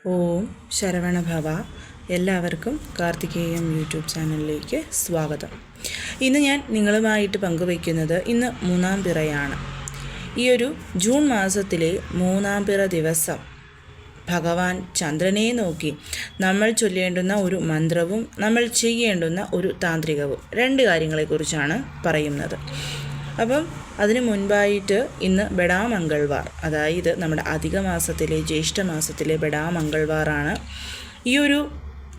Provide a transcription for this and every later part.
ഓം ശരവണഭവ. എല്ലാവർക്കും കാർത്തികേയം യൂട്യൂബ് ചാനലിലേക്ക് സ്വാഗതം. ഇന്ന് ഞാൻ നിങ്ങളുമായിട്ട് പങ്കുവയ്ക്കുന്നത് ഇന്ന് മൂന്നാം പിറയാണ്. ഈ ഒരു ജൂൺ മാസത്തിലെ മൂന്നാം പിറ ദിവസം ഭഗവാൻ ചന്ദ്രനെ നോക്കി നമ്മൾ ചൊല്ലേണ്ടുന്ന ഒരു മന്ത്രവും നമ്മൾ ചെയ്യേണ്ടുന്ന ഒരു താന്ത്രികവും രണ്ട് കാര്യങ്ങളെക്കുറിച്ചാണ് പറയുന്നത്. അപ്പം അതിനു മുൻപായിട്ട് ഇന്ന് ബെടാ മംഗൾവാർ, അതായത് നമ്മുടെ അധിക മാസത്തിലെ ജ്യേഷ്ഠ മാസത്തിലെ ബെടാ മംഗൾവാറാണ്. ഈ ഒരു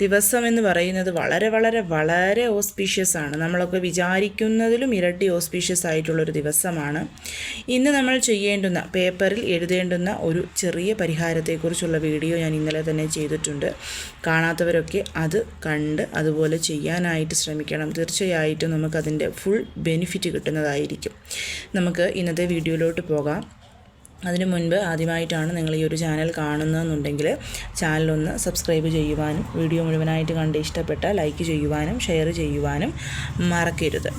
ദിവസം എന്ന് പറയുന്നത് വളരെ വളരെ വളരെ ഓസ്പീഷ്യസ് ആണ്. നമ്മളൊക്കെ വിചാരിക്കുന്നതിലും ഇരട്ടി ഓസ്പീഷ്യസ് ആയിട്ടുള്ളൊരു ദിവസമാണ്. ഇന്ന് നമ്മൾ ചെയ്യേണ്ടുന്ന പേപ്പറിൽ എഴുതേണ്ടുന്ന ഒരു ചെറിയ പരിഹാരത്തെക്കുറിച്ചുള്ള വീഡിയോ ഞാൻ ഇന്നലെ തന്നെ ചെയ്തിട്ടുണ്ട്. കാണാത്തവരൊക്കെ അത് കണ്ട് അതുപോലെ ചെയ്യാനായിട്ട് ശ്രമിക്കണം. തീർച്ചയായിട്ടും നമുക്കതിൻ്റെ ഫുൾ ബെനിഫിറ്റ് കിട്ടുന്നതായിരിക്കും. നമുക്ക് ഇന്നത്തെ വീഡിയോയിലോട്ട് പോകാം. അതിനു മുൻപ് ആദ്യമായിട്ടാണ് നിങ്ങൾ ഈ ഒരു ചാനൽ കാണുന്നതെന്നുണ്ടെങ്കിൽ ചാനലൊന്ന് സബ്സ്ക്രൈബ് ചെയ്യുവാനും വീഡിയോ മുഴുവനായിട്ട് കണ്ട് ഇഷ്ടപ്പെട്ടാൽ ലൈക്ക് ചെയ്യുവാനും ഷെയർ ചെയ്യുവാനും മറക്കരുത്.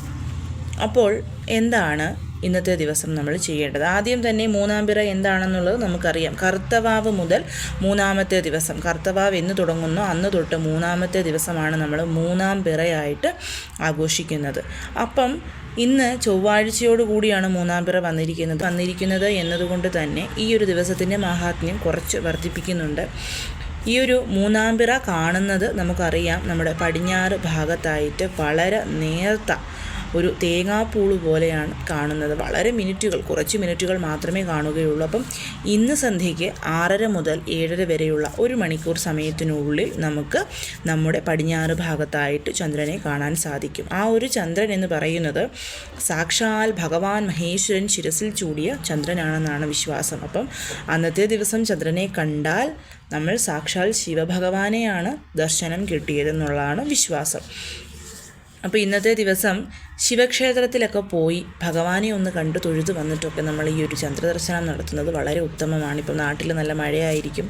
അപ്പോൾ എന്താണ് ഇന്നത്തെ ദിവസം നമ്മൾ ചെയ്യേണ്ടത്? ആദ്യം തന്നെ മൂന്നാം പിറ എന്താണെന്നുള്ളത് നമുക്കറിയാം. കർത്തവാവ് മുതൽ മൂന്നാമത്തെ ദിവസം, കർത്തവാവ് എന്ന് തുടങ്ങുന്നു അന്ന് തൊട്ട് മൂന്നാമത്തെ ദിവസമാണ് നമ്മൾ മൂന്നാം പിറയായിട്ട് ആഘോഷിക്കുന്നത്. അപ്പം ഇന്ന് ചൊവ്വാഴ്ചയോട് കൂടിയാണ് മൂന്നാം പിറ വന്നിരിക്കുന്നത് എന്നതുകൊണ്ട് തന്നെ ഈ ഒരു ദിവസത്തിൻ്റെ മാഹാത്മ്യം കുറച്ച് വർദ്ധിപ്പിക്കുന്നുണ്ട്. ഈ ഒരു മൂന്നാം പിറ കാണുന്നത് നമുക്കറിയാം, നമ്മുടെ പടിഞ്ഞാറ് ഭാഗത്തായിട്ട് വളരെ നേർത്ത ഒരു തേങ്ങാപ്പൂള് പോലെയാണ് കാണുന്നത്. വളരെ കുറച്ച് മിനിറ്റുകൾ മാത്രമേ കാണുകയുള്ളൂ. അപ്പം ഇന്ന് സന്ധ്യയ്ക്ക് 6:30 മുതൽ 7:30 വരെയുള്ള 1 മണിക്കൂർ സമയത്തിനുള്ളിൽ നമുക്ക് നമ്മുടെ പടിഞ്ഞാറ് ഭാഗത്തായിട്ട് ചന്ദ്രനെ കാണാൻ സാധിക്കും. ആ ഒരു ചന്ദ്രൻ എന്ന് പറയുന്നത് സാക്ഷാൽ ഭഗവാൻ മഹേശ്വരൻ ശിരസിൽ ചൂടിയ ചന്ദ്രനാണെന്നാണ് വിശ്വാസം. അപ്പം അന്നത്തെ ദിവസം ചന്ദ്രനെ കണ്ടാൽ നമ്മൾ സാക്ഷാൽ ശിവഭഗവാനെയാണ് ദർശനം കിട്ടിയതെന്നുള്ളതാണ് വിശ്വാസം. അപ്പോൾ ഇന്നത്തെ ദിവസം ശിവക്ഷേത്രത്തിലൊക്കെ പോയി ഭഗവാനെ ഒന്ന് കണ്ടു തൊഴുതു വന്നിട്ടൊക്കെ നമ്മൾ ഈ ഒരു ചന്ദ്രദർശനം നടത്തുന്നത് വളരെ ഉത്തമമാണ്. ഇപ്പം നാട്ടിൽ നല്ല മഴയായിരിക്കും.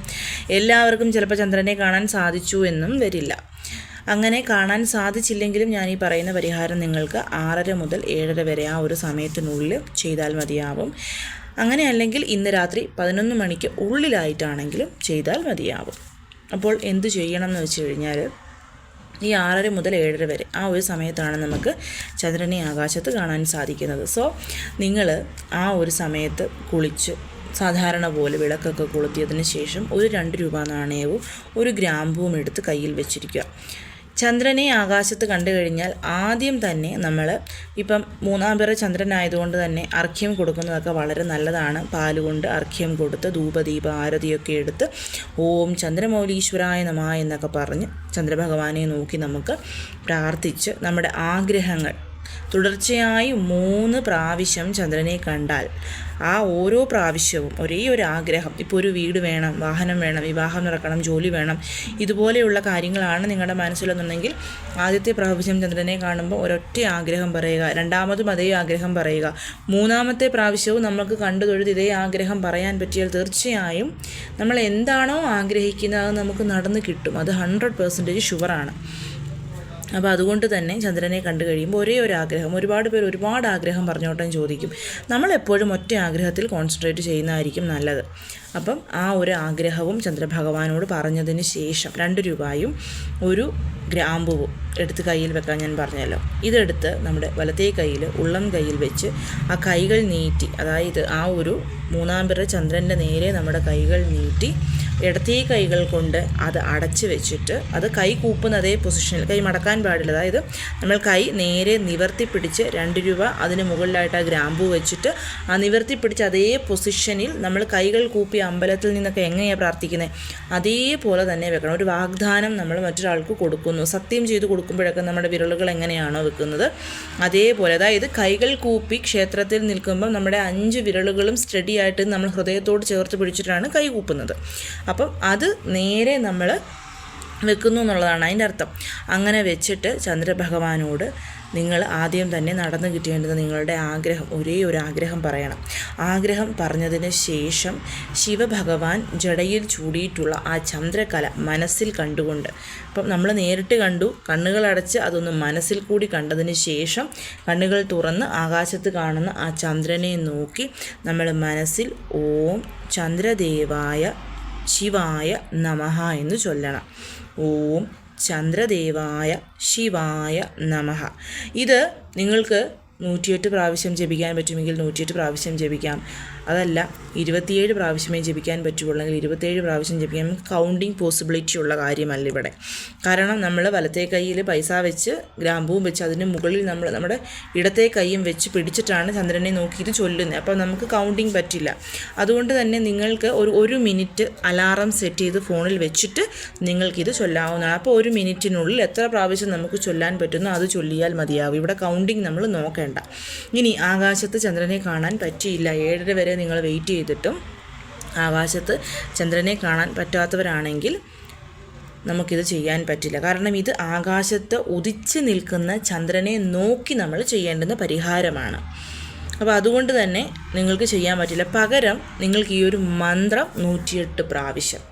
എല്ലാവർക്കും ചിലപ്പോൾ ചന്ദ്രനെ കാണാൻ സാധിച്ചു എന്നും വരില്ല. അങ്ങനെ കാണാൻ സാധിച്ചില്ലെങ്കിലും ഞാൻ ഈ പറയുന്ന പരിഹാരം നിങ്ങൾക്ക് 6:30 മുതൽ 7:30 വരെ ആ ഒരു സമയത്തിനുള്ളിൽ ചെയ്താൽ മതിയാവും. അങ്ങനെ അല്ലെങ്കിൽ ഇന്ന് രാത്രി 11 മണിക്ക് ഉള്ളിലായിട്ടാണെങ്കിലും ചെയ്താൽ മതിയാവും. അപ്പോൾ എന്ത് ചെയ്യണം എന്ന് വെച്ച് കഴിഞ്ഞാൽ ഈ 6:30 മുതൽ 7:30 വരെ ആ ഒരു സമയത്താണ് നമുക്ക് ചന്ദ്രനെ ആകാശത്ത് കാണാൻ സാധിക്കുന്നത്. സോ നിങ്ങൾ ആ ഒരു സമയത്ത് കുളിച്ച് സാധാരണ പോലെ വിളക്കൊക്കെ കൊളുത്തിയതിന് ശേഷം ഒരു 2 രൂപ നാണയവും ഒരു ഗ്രാമ്പുവും എടുത്ത് കയ്യിൽ വെച്ചിരിക്കുക. ചന്ദ്രനെ ആകാശത്ത് കണ്ടു കഴിഞ്ഞാൽ ആദ്യം തന്നെ നമ്മൾ ഇപ്പം മൂന്നാം പിറ ചന്ദ്രനായതുകൊണ്ട് തന്നെ അർഘ്യം കൊടുക്കുന്നതൊക്കെ വളരെ നല്ലതാണ്. പാലുകൊണ്ട് അർഘ്യം കൊടുത്ത് ധൂപദീപ ആരതിയൊക്കെ എടുത്ത് ഓം ചന്ദ്രമൗലീശ്വരായ നമഃ എന്നൊക്കെ പറഞ്ഞ് ചന്ദ്രഭഗവാനെ നോക്കി നമുക്ക് പ്രാർത്ഥിച്ച് നമ്മുടെ ആഗ്രഹങ്ങൾ തുടർച്ചയായി 3 പ്രാവശ്യം ചന്ദ്രനെ കണ്ടാൽ ആ ഓരോ പ്രാവശ്യവും ഒരേ ഒരു ആഗ്രഹം, ഇപ്പോൾ ഒരു വീട് വേണം, വാഹനം വേണം, വിവാഹം നടക്കണം, ജോലി വേണം, ഇതുപോലെയുള്ള കാര്യങ്ങളാണ് നിങ്ങളുടെ മനസ്സിലെന്നുണ്ടെങ്കിൽ ആദ്യത്തെ പ്രാവശ്യം ചന്ദ്രനെ കാണുമ്പോൾ ഒരൊറ്റ ആഗ്രഹം പറയുക, രണ്ടാമതും അതേ ആഗ്രഹം പറയുക, മൂന്നാമത്തെ പ്രാവശ്യവും നമുക്ക് കണ്ടു തൊഴുത് ഇതേ ആഗ്രഹം പറയാൻ പറ്റിയാൽ തീർച്ചയായും നമ്മൾ എന്താണോ ആഗ്രഹിക്കുന്നത് അത് നമുക്ക് നടന്ന് കിട്ടും. അത് 100% ഷുവറാണ്. അപ്പോൾ അതുകൊണ്ട് തന്നെ ചന്ദ്രനെ കണ്ടു കഴിയുമ്പോൾ ഒരേ ഒരു ആഗ്രഹം, ഒരുപാട് പേർ ഒരുപാട് ആഗ്രഹം പറഞ്ഞോട്ടെ ചോദിക്കും. നമ്മളെപ്പോഴും ഒറ്റ ആഗ്രഹത്തിൽ കോൺസെൻട്രേറ്റ് ചെയ്യുന്നതായിരിക്കും നല്ലത്. അപ്പം ആ ഒരു ആഗ്രഹവും ചന്ദ്രഭഗവാനോട് പറഞ്ഞതിന് ശേഷം 2 രൂപയും ഒരു ഗ്രാമ്പുവും എടുത്ത് കയ്യിൽ വെക്കാൻ ഞാൻ പറഞ്ഞല്ലോ. ഇതെടുത്ത് നമ്മുടെ വലത്തേ കയ്യിൽ ഉള്ളം കയ്യിൽ വെച്ച് ആ കൈകൾ നീട്ടി, അതായത് ആ ഒരു മൂന്നാം പിറ ചന്ദ്രൻ്റെ നേരെ നമ്മുടെ കൈകൾ നീട്ടി ഇടത്തേ കൈകൾ കൊണ്ട് അത് അടച്ച് വെച്ചിട്ട് അത് കൈ കൂപ്പുന്ന അതേ പൊസിഷനിൽ, കൈ മടക്കാൻ പാടില്ല, അതായത് നമ്മൾ കൈ നേരെ നിവർത്തി പിടിച്ച് 2 രൂപ അതിന് മുകളിലായിട്ട് ആ ഗ്രാമ്പൂ വെച്ചിട്ട് ആ നിവർത്തി പിടിച്ച് അതേ പൊസിഷനിൽ നമ്മൾ കൈകൾ കൂപ്പി അമ്പലത്തിൽ നിന്നൊക്കെ എങ്ങനെയാണ് പ്രാർത്ഥിക്കുന്നത് അതേപോലെ തന്നെ വെക്കണം. ഒരു വാഗ്ദാനം നമ്മൾ മറ്റൊരാൾക്ക് കൊടുക്കുന്നു, സത്യം ചെയ്ത് കൊടുക്കുമ്പോഴൊക്കെ നമ്മുടെ വിരലുകൾ എങ്ങനെയാണോ വെക്കുന്നത് അതേപോലെ, അതായത് കൈകൾ കൂപ്പി ക്ഷേത്രത്തിൽ നിൽക്കുമ്പോൾ നമ്മുടെ 5 വിരലുകളും സ്റ്റഡി ആയിട്ട് നമ്മൾ ഹൃദയത്തോട് ചേർത്ത് പിടിച്ചിട്ടാണ് കൈ കൂപ്പുന്നത്. അപ്പം അത് നേരെ നമ്മൾ വെക്കുന്നു എന്നുള്ളതാണ് അതിൻ്റെ അർത്ഥം. അങ്ങനെ വെച്ചിട്ട് ചന്ദ്രഭഗവാനോട് നിങ്ങൾ ആദ്യം തന്നെ നടന്നു കിട്ടേണ്ടത് നിങ്ങളുടെ ആഗ്രഹം, ഒരേ ഒരു ആഗ്രഹം പറയണം. ആഗ്രഹം പറഞ്ഞതിന് ശേഷം ശിവഭഗവാൻ ജടയിൽ ചൂടിയിട്ടുള്ള ആ ചന്ദ്രകല മനസ്സിൽ കണ്ടുകൊണ്ട്, അപ്പം നമ്മൾ നേരിട്ട് കണ്ടു, കണ്ണുകളടച്ച് അതൊന്ന് മനസ്സിൽ കൂടി കണ്ടതിന് ശേഷം കണ്ണുകൾ തുറന്ന് ആകാശത്ത് കാണുന്ന ആ ചന്ദ്രനെ നോക്കി നമ്മൾ മനസ്സിൽ ഓം ചന്ദ്രദേവായ ശിവായ നമഃ എന്ന് ചൊല്ലണം. ഓം ചന്ദ്രദേവായ ശിവായ നമഃ. ഇത് നിങ്ങൾക്ക് 108 പ്രാവശ്യം ജപിക്കാൻ പറ്റുമെങ്കിൽ 108 പ്രാവശ്യം ജപിക്കാം. അതല്ല 27 പ്രാവശ്യമേ ജപിക്കാൻ പറ്റുള്ളെങ്കിൽ 27 പ്രാവശ്യം ജപിക്കാം. കൗണ്ടിങ് പോസിബിലിറ്റി ഉള്ള കാര്യമല്ല ഇവിടെ. കാരണം നമ്മൾ വലത്തേ കൈയിൽ പൈസ വെച്ച് ഗ്രാമ്പൂവും വെച്ച് അതിന് മുകളിൽ നമ്മൾ നമ്മുടെ ഇടത്തേ കൈയും വെച്ച് പിടിച്ചിട്ടാണ് ചന്ദ്രനെ നോക്കിയിട്ട് ചൊല്ലുന്നത്. അപ്പോൾ നമുക്ക് കൗണ്ടിങ് പറ്റില്ല. അതുകൊണ്ട് തന്നെ നിങ്ങൾക്ക് ഒരു മിനിറ്റ് അലാറം സെറ്റ് ചെയ്ത് ഫോണിൽ വെച്ചിട്ട് നിങ്ങൾക്കിത് ചൊല്ലാവുന്നതാണ്. അപ്പോൾ 1 മിനിറ്റിനുള്ളിൽ എത്ര പ്രാവശ്യം നമുക്ക് ചൊല്ലാൻ പറ്റുന്നോ അത് ചൊല്ലിയാൽ മതിയാവും. ഇവിടെ കൗണ്ടിങ് നമ്മൾ നോക്കേണ്ട. ഇനി ആകാശത്ത് ചന്ദ്രനെ കാണാൻ പറ്റിയില്ല, 7:30 വരെ നിങ്ങൾ വെയിറ്റ് ചെയ്തിട്ടും ആകാശത്ത് ചന്ദ്രനെ കാണാൻ പറ്റാത്തവരാണെങ്കിൽ നമുക്കിത് ചെയ്യാൻ പറ്റില്ല. കാരണം ഇത് ആകാശത്ത് ഉദിച്ച് നിൽക്കുന്ന ചന്ദ്രനെ നോക്കി നമ്മൾ ചെയ്യേണ്ടുന്ന പരിഹാരമാണ്. അപ്പോൾ അതുകൊണ്ട് തന്നെ നിങ്ങൾക്ക് ചെയ്യാൻ പറ്റില്ല. പകരം നിങ്ങൾക്ക് ഈ ഒരു മന്ത്രം 108 പ്രാവശ്യം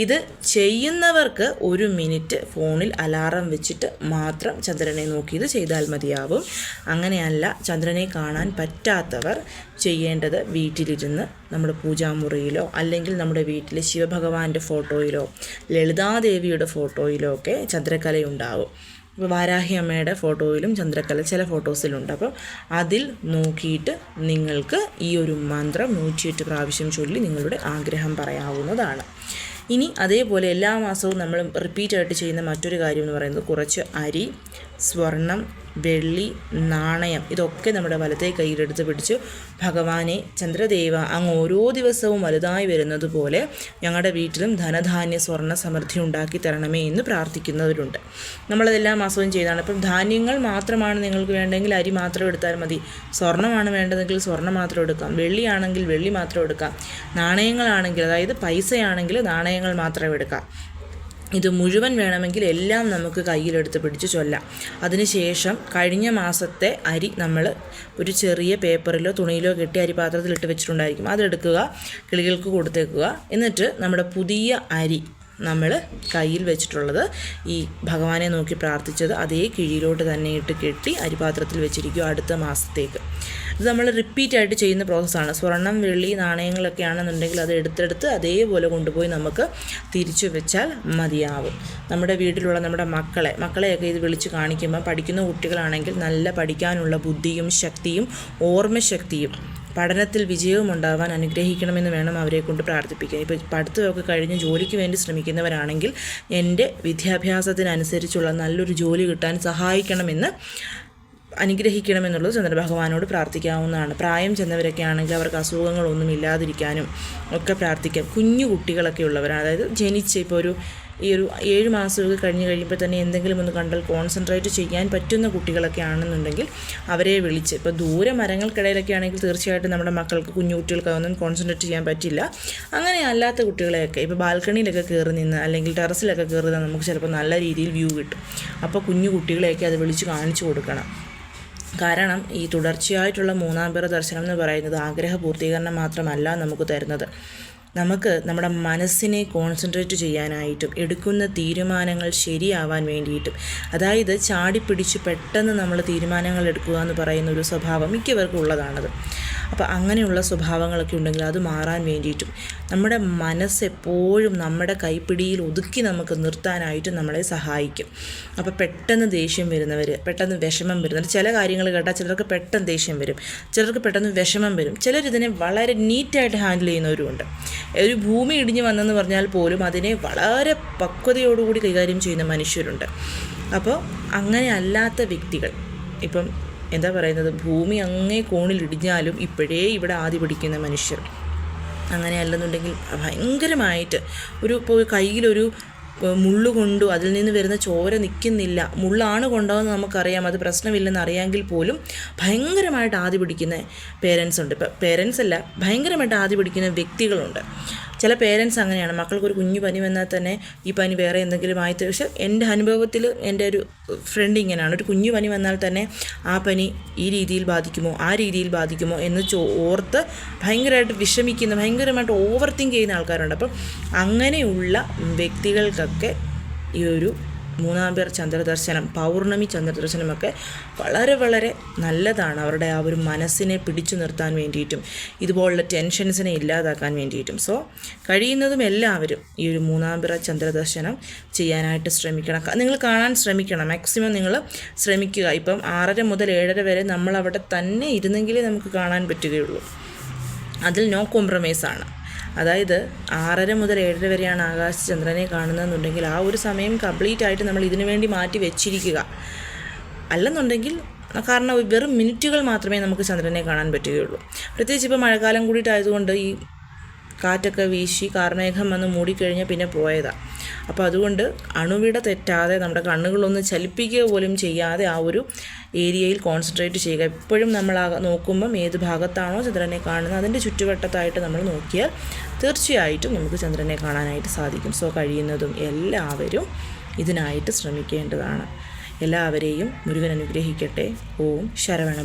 ഇത് ചെയ്യുന്നവർക്ക് 1 മിനിറ്റ് ഫോണിൽ അലാറം വെച്ചിട്ട് മാത്രം ചന്ദ്രനെ നോക്കി ഇത് ചെയ്താൽ മതിയാവും. അങ്ങനെയല്ല ചന്ദ്രനെ കാണാൻ പറ്റാത്തവർ ചെയ്യേണ്ടത് വീട്ടിലിരുന്ന് നമ്മുടെ പൂജാമുറിയിലോ അല്ലെങ്കിൽ നമ്മുടെ വീട്ടിലെ ശിവഭഗവാന്റെ ഫോട്ടോയിലോ ലളിതാദേവിയുടെ ഫോട്ടോയിലോ ഒക്കെ ചന്ദ്രക്കലയുണ്ടാവും. ഇപ്പോൾ വാരാഹി അമ്മയുടെ ഫോട്ടോയിലും ചന്ദ്രക്കല ചില ഫോട്ടോസിലുണ്ട്. അപ്പോൾ അതിൽ നോക്കിയിട്ട് നിങ്ങൾക്ക് ഈ ഒരു മന്ത്രം 108 പ്രാവശ്യം ചൊല്ലി നിങ്ങളുടെ ആഗ്രഹം പറയാവുന്നതാണ്. ഇനി അതേപോലെ എല്ലാ മാസവും നമ്മൾ റിപ്പീറ്റായിട്ട് ചെയ്യുന്ന മറ്റൊരു കാര്യം എന്ന് പറയുന്നത് കുറച്ച് അരി, സ്വർണം, വെള്ളി, നാണയം ഇതൊക്കെ നമ്മുടെ വലത്തേ കയ്യിലെടുത്ത് പിടിച്ച് ഭഗവാനെ ചന്ദ്രദേവ അങ്ങ് ഓരോ ദിവസവും വലുതായി വരുന്നത് പോലെ ഞങ്ങളുടെ വീട്ടിലും ധനധാന്യ സ്വർണ്ണ സമൃദ്ധി ഉണ്ടാക്കി തരണമേ എന്ന് പ്രാർത്ഥിക്കുന്നവരുണ്ട്. നമ്മളതെല്ലാ മാസവും ചെയ്താണ്. ഇപ്പം ധാന്യങ്ങൾ മാത്രമാണ് നിങ്ങൾക്ക് വേണ്ടെങ്കിൽ അരി മാത്രം എടുത്താൽ മതി. സ്വർണ്ണമാണ് വേണ്ടതെങ്കിൽ സ്വർണ്ണം മാത്രം എടുക്കാം. വെള്ളിയാണെങ്കിൽ വെള്ളി മാത്രം എടുക്കാം. നാണയങ്ങളാണെങ്കിൽ അതായത് പൈസയാണെങ്കിൽ നാണയങ്ങൾ മാത്രം എടുക്കാം. ഇത് മുഴുവൻ വേണമെങ്കിൽ എല്ലാം നമുക്ക് കയ്യിലെടുത്ത് പിടിച്ച് ചൊല്ലാം. അതിനുശേഷം കഴിഞ്ഞ മാസത്തെ അരി നമ്മൾ ഒരു ചെറിയ പേപ്പറിലോ തുണിയിലോ കെട്ടി അരിപാത്രത്തിലിട്ട് വെച്ചിട്ടുണ്ടായിരിക്കും. അതെടുക്കുക, കിളികൾക്ക് കൊടുത്തേക്കുക. എന്നിട്ട് നമ്മുടെ പുതിയ അരി നമ്മൾ കയ്യിൽ വെച്ചിട്ടുള്ളത് ഈ ഭഗവാനെ നോക്കി പ്രാർത്ഥിച്ചത് അതേ കിഴിയിലോട്ട് തന്നെ ഇട്ട് കെട്ടി അരിപാത്രത്തിൽ വെച്ചിരിക്കുക അടുത്ത മാസത്തേക്ക്. ഇത് നമ്മൾ റിപ്പീറ്റായിട്ട് ചെയ്യുന്ന പ്രോസസ്സാണ്. സ്വർണ്ണം, വെള്ളി, നാണയങ്ങളൊക്കെ ആണെന്നുണ്ടെങ്കിൽ അത് എടുത്തെടുത്ത് അതേപോലെ കൊണ്ടുപോയി നമുക്ക് തിരിച്ചു വെച്ചാൽ മതിയാവും. നമ്മുടെ വീട്ടിലുള്ള നമ്മുടെ മക്കളെയൊക്കെ ഇത് വിളിച്ച് കാണിക്കുമ്പോൾ പഠിക്കുന്ന കുട്ടികളാണെങ്കിൽ നല്ല പഠിക്കാനുള്ള ബുദ്ധിയും ശക്തിയും ഓർമ്മശക്തിയും പഠനത്തിൽ വിജയവും ഉണ്ടാവാൻ അനുഗ്രഹിക്കണമെന്ന് വേണം അവരെ കൊണ്ട് പ്രാർത്ഥിപ്പിക്കാൻ. ഇപ്പോൾ പഠിത്തമൊക്കെ കഴിഞ്ഞ് ജോലിക്ക് വേണ്ടി ശ്രമിക്കുന്നവരാണെങ്കിൽ എൻ്റെ വിദ്യാഭ്യാസത്തിനനുസരിച്ചുള്ള നല്ലൊരു ജോലി കിട്ടാൻ സഹായിക്കണമെന്ന് അനുഗ്രഹിക്കണമെന്നുള്ളത് ചന്ദ്രഭഗവാനോട് പ്രാർത്ഥിക്കാവുന്നതാണ്. പ്രായം ചെന്നവരൊക്കെ ആണെങ്കിൽ അവർക്ക് അസുഖങ്ങളൊന്നും ഇല്ലാതിരിക്കാനും ഒക്കെ പ്രാർത്ഥിക്കാം. കുഞ്ഞു കുട്ടികളൊക്കെ ഉള്ളവരാണ്, അതായത് ജനിച്ച് ഇപ്പോൾ ഈ ഒരു 7 മാസമൊക്കെ കഴിഞ്ഞ് കഴിയുമ്പോൾ തന്നെ എന്തെങ്കിലും ഒന്ന് കണ്ടാൽ കോൺസെൻട്രേറ്റ് ചെയ്യാൻ പറ്റുന്ന കുട്ടികളൊക്കെ ആണെന്നുണ്ടെങ്കിൽ അവരെ വിളിച്ച്, ഇപ്പോൾ ദൂരെ മരങ്ങൾക്കിടയിലൊക്കെ ആണെങ്കിൽ തീർച്ചയായിട്ടും നമ്മുടെ മക്കൾക്ക് കുഞ്ഞു കുട്ടികൾക്കൊന്നും കോൺസെൻട്രേറ്റ് ചെയ്യാൻ പറ്റില്ല. അങ്ങനെ അല്ലാത്ത കുട്ടികളെയൊക്കെ ഇപ്പോൾ ബാൽക്കണിയിലൊക്കെ കയറി നിന്ന് അല്ലെങ്കിൽ ടെറസിലൊക്കെ കയറി നിന്ന് നമുക്ക് ചിലപ്പോൾ നല്ല രീതിയിൽ വ്യൂ കിട്ടും. അപ്പോൾ കുഞ്ഞു കുട്ടികളെയൊക്കെ അത് വിളിച്ച് കാണിച്ചു കൊടുക്കണം. കാരണം ഈ തുടർച്ചയായിട്ടുള്ള 3-ാം പിറ ദർശനം എന്ന് പറയുന്നത് ആഗ്രഹ പൂർത്തീകരണം മാത്രമല്ല നമുക്ക് തരുന്നത്. നമുക്ക് നമ്മുടെ മനസ്സിനെ കോൺസെൻട്രേറ്റ് ചെയ്യാനായിട്ടും എടുക്കുന്ന തീരുമാനങ്ങൾ ശരിയാവാൻ വേണ്ടിയിട്ടും, അതായത് ചാടിപ്പിടിച്ച് പെട്ടെന്ന് നമ്മൾ തീരുമാനങ്ങൾ എടുക്കുക എന്ന് പറയുന്ന ഒരു സ്വഭാവം മിക്കവർക്കും ഉള്ളതാണത്. അപ്പോൾ അങ്ങനെയുള്ള സ്വഭാവങ്ങളൊക്കെ ഉണ്ടെങ്കിൽ അത് മാറാൻ വേണ്ടിയിട്ടും നമ്മുടെ മനസ്സെപ്പോഴും നമ്മുടെ കൈപ്പിടിയിൽ ഒതുക്കി നമുക്ക് നിർത്താനായിട്ട് നമ്മളെ സഹായിക്കും. അപ്പോൾ പെട്ടെന്ന് ദേഷ്യം വരുന്നവർ, പെട്ടെന്ന് വിഷമം വരുന്നവർ, ചില കാര്യങ്ങൾ കേട്ടാൽ ചിലർക്ക് പെട്ടെന്ന് ദേഷ്യം വരും, ചിലർക്ക് പെട്ടെന്ന് വിഷമം വരും. ചിലരിതിനെ വളരെ നീറ്റായിട്ട് ഹാൻഡിൽ ചെയ്യുന്നവരുമുണ്ട്. ഒരു ഭൂമി ഇടിഞ്ഞ് വന്നെന്ന് പറഞ്ഞാൽ പോലും അതിനെ വളരെ പക്വതയോടുകൂടി കൈകാര്യം ചെയ്യുന്ന മനുഷ്യരുണ്ട്. അപ്പോൾ അങ്ങനെ അല്ലാത്ത വ്യക്തികൾ, ഇപ്പം എന്താ പറയുന്നത്, ഭൂമി അങ്ങേ കോണിൽ ഇടിഞ്ഞാലും ഇപ്പോഴേ ഇവിടെ ആദി പിടിക്കുന്ന മനുഷ്യർ, അങ്ങനെ അല്ലെന്നുണ്ടെങ്കിൽ ഭയങ്കരമായിട്ട് ഇപ്പോൾ കയ്യിലൊരു മുള്ളു കൊണ്ടു അതിൽ നിന്ന് വരുന്ന ചോര നിൽക്കുന്നില്ല, മുള്ളാണ് കൊണ്ടതെന്ന് നമുക്കറിയാം, അത് പ്രശ്നമില്ലെന്ന് അറിയാമെങ്കിൽ പോലും ഭയങ്കരമായിട്ട് ആദി പിടിക്കുന്ന പേരൻസ് ഉണ്ട്. ഇപ്പോൾ പേരൻസ് അല്ല, ഭയങ്കരമായിട്ട് ആദി പിടിക്കുന്ന വ്യക്തികളുണ്ട്. ചില പേരൻസ് അങ്ങനെയാണ്, മക്കൾക്കൊരു കുഞ്ഞു പനി വന്നാൽ തന്നെ ഈ പനി വേറെ എന്തെങ്കിലും ആയിട്ട്, പക്ഷേ എൻ്റെ അനുഭവത്തിൽ എൻ്റെ ഒരു ഫ്രണ്ട് ഇങ്ങനെയാണ്, ഒരു കുഞ്ഞു പനി വന്നാൽ തന്നെ ആ പനി ഈ രീതിയിൽ ബാധിക്കുമോ ആ രീതിയിൽ ബാധിക്കുമോ എന്ന് ഓർത്ത് ഭയങ്കരമായിട്ട് വിഷമിക്കുന്ന, ഭയങ്കരമായിട്ട് ഓവർ തിങ്ക് ചെയ്യുന്ന ആൾക്കാരുണ്ട്. അപ്പം അങ്ങനെയുള്ള വ്യക്തികൾക്കൊക്കെ ഈ ഒരു മൂന്നാംപിറ ചന്ദ്രദർശനം, പൗർണമി ചന്ദ്രദർശനമൊക്കെ വളരെ വളരെ നല്ലതാണ്. അവരുടെ ആ ഒരു മനസ്സിനെ പിടിച്ചു നിർത്താൻ വേണ്ടിയിട്ടും ഇതുപോലുള്ള ടെൻഷൻസിനെ ഇല്ലാതാക്കാൻ വേണ്ടിയിട്ടും. സോ കഴിയുന്നതും എല്ലാവരും ഈ ഒരു മൂന്നാംപിറ ചന്ദ്രദർശനം ചെയ്യാനായിട്ട് ശ്രമിക്കണം. നിങ്ങൾ കാണാൻ ശ്രമിക്കണം, മാക്സിമം നിങ്ങൾ ശ്രമിക്കുക. ഇപ്പം 6:30 മുതൽ 7:30 വരെ നമ്മളവിടെ തന്നെ ഇരുന്നെങ്കിലേ നമുക്ക് കാണാൻ പറ്റുകയുള്ളൂ. അതിൽ നോ കോംപ്രമൈസാണ്. അതായത് 6:30 മുതൽ 7:30 വരെയാണ് ആകാശചന്ദ്രനെ കാണുന്നതെന്നുണ്ടെങ്കിൽ ആ ഒരു സമയം കംപ്ലീറ്റ് ആയിട്ട് നമ്മൾ ഇതിനു വേണ്ടി മാറ്റി വെച്ചിരിക്കുക. അല്ലെന്നുണ്ടെങ്കിൽ കാരണം വെറും മിനിറ്റുകൾ മാത്രമേ നമുക്ക് ചന്ദ്രനെ കാണാൻ പറ്റുകയുള്ളൂ. പ്രത്യേകിച്ച് ഇപ്പോൾ മഴക്കാലം കൂടിയിട്ടായതുകൊണ്ട് ഈ കാറ്റൊക്കെ വീശി കാർമേഘം വന്ന് മൂടിക്കഴിഞ്ഞാൽ പിന്നെ പോയതാണ്. അപ്പോൾ അതുകൊണ്ട് അണുവിട തെറ്റാതെ നമ്മുടെ കണ്ണുകളൊന്ന് ചലിപ്പിക്കുക പോലും ചെയ്യാതെ ആ ഒരു ഏരിയയിൽ കോൺസെൻട്രേറ്റ് ചെയ്യുക. എപ്പോഴും നമ്മൾ നോക്കുമ്പം ഏത് ഭാഗത്താണോ ചന്ദ്രനെ കാണുന്നത് അതിൻ്റെ ചുറ്റുവട്ടത്തായിട്ട് നമ്മൾ നോക്കിയാൽ തീർച്ചയായിട്ടും നമുക്ക് ചന്ദ്രനെ കാണാനായിട്ട് സാധിക്കും. സോ കഴിയുന്നതും എല്ലാവരും ഇതിനായിട്ട് ശ്രമിക്കേണ്ടതാണ്. എല്ലാവരെയും മുരുകൻ അനുഗ്രഹിക്കട്ടെ. ഓം ശരവണ.